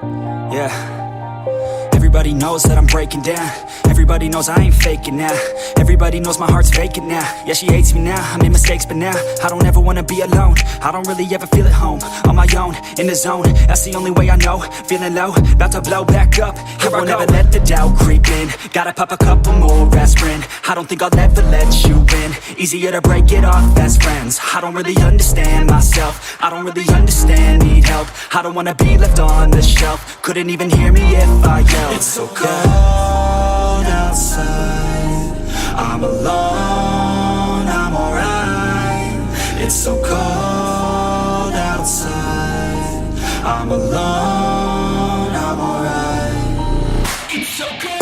Yeah. Everybody knows that I'm breaking down. Everybody knows I ain't faking now. Everybody knows my heart's vacant now. Yeah, she hates me now, I made mistakes but now I don't ever wanna be alone. I don't really ever feel at home. On my own, in the zone, that's the only way I know. Feeling low, about to blow back up. Here I won't ever let the doubt creep in. Gotta pop a couple more aspirin. I don't think I'll ever let you in. Easier to break it off best friends. I don't really understand myself. I don't really understand, need help. I don't wanna be left on the shelf. Couldn't even hear me if I yelled. It's so cold outside, I'm alone, I'm alright. It's so cold outside, I'm alone, I'm alright. It's so cold.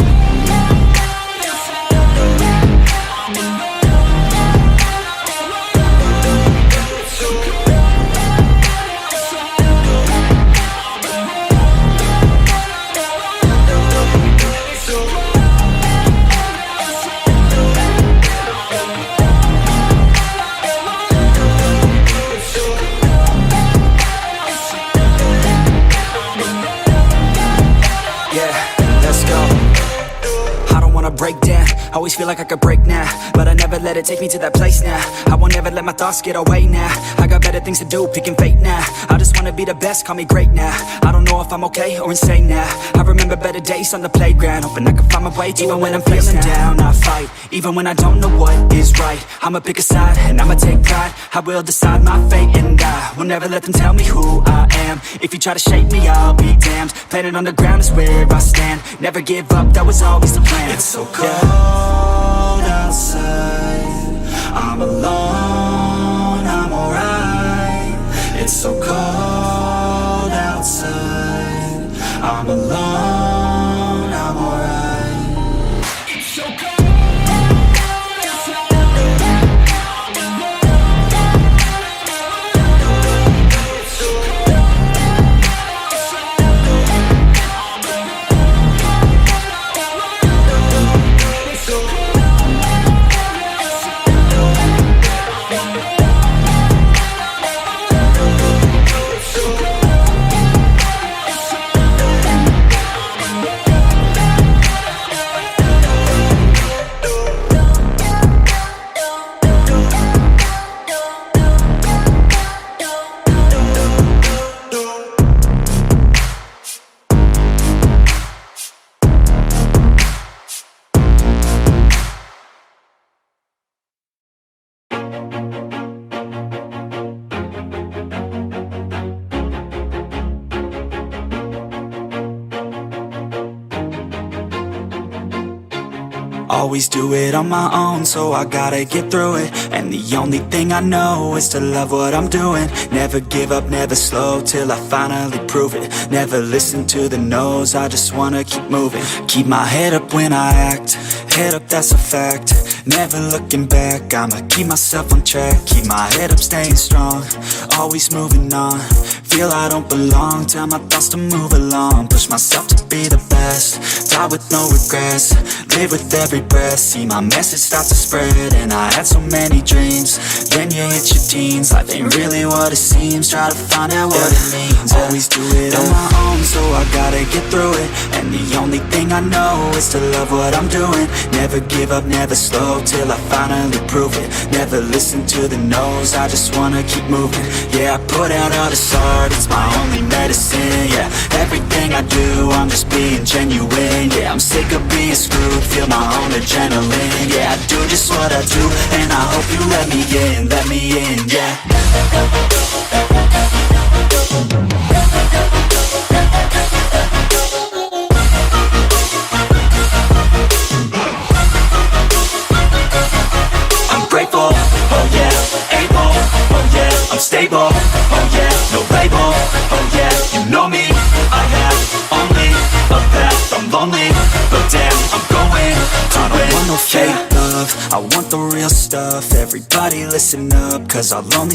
Break down, always feel like I could break now, but I never let it take me to that place now. I won't ever let my thoughts get away now. I got better things to do, picking fate now. I just wanna be the best, call me great now. I don't know if I'm okay or insane now. I remember better days on the playground, hoping I can find my way. Even when I'm feeling down, I fight. Even when I don't know what is right, I'ma pick a side and I'ma take pride. I will decide my fate and I will never let them tell me who I am. If you try to shake me, I'll be damned. Planet on the ground is where I stand. Never give up, that was always the plan. It's so cold outside, I'm alone, I'm alright. It's so cold outside, I'm alone, I'm alright. It's so cold. Always do it on my own, so I gotta get through it. And the only thing I know is to love what I'm doing. Never give up, never slow, till I finally prove it. Never listen to the no's, I just wanna keep moving. Keep my head up when I act, head up, that's a fact. Never looking back, I'ma keep myself on track. Keep my head up, staying strong, always moving on. Feel I don't belong, tell my thoughts to move along. Push myself to be the best, die with no regrets. Live with every breath, see my message start to spread. And I had so many dreams, then you hit your teens. Life ain't really what it seems, try to find out what it means. Always do it on my own, so I gotta get through it. And the only thing I know is to love what I'm doing. Never give up, never slow, till I finally prove it. Never listen to the no's, I just wanna keep moving. Yeah, I put out all this art, it's my only medicine. Yeah, everything I do, I'm just being genuine. Yeah, I'm sick of being screwed, feel my own adrenaline. Yeah, I do just what I do, and I hope you let me in, yeah. I'm grateful, oh yeah, able, oh yeah, I'm stable, oh yeah, no label, oh yeah, you know me, I have only a path, I'm lonely, but damn, I'm going to win. I don't want no fake love, I want the real stuff. Everybody listen up, cause I'll only